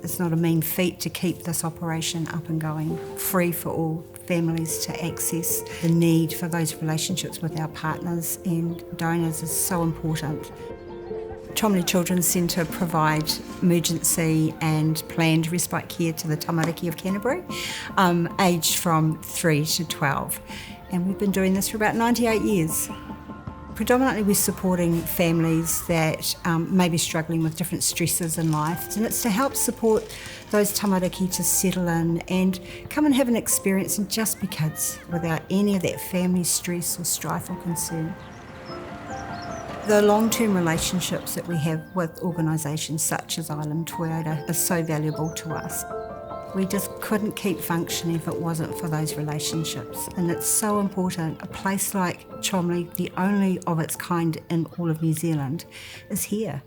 It's not a mean feat to keep this operation up and going, free for all families to access. The need for those relationships with our partners and donors is so important. Cholmondeley Children's Centre provide emergency and planned respite care to the tamariki of Canterbury, aged from 3 to 12. And we've been doing this for about 98 years. Predominantly we're supporting families that may be struggling with different stresses in life, and it's to help support those tamariki to settle in and come and have an experience and just be kids without any of that family stress or strife or concern. The long-term relationships that we have with organisations such as ILAM Toyota are so valuable to us. We just couldn't keep functioning if it wasn't for those relationships, and it's so important. A place like Cholmondeley, the only of its kind in all of New Zealand, is here.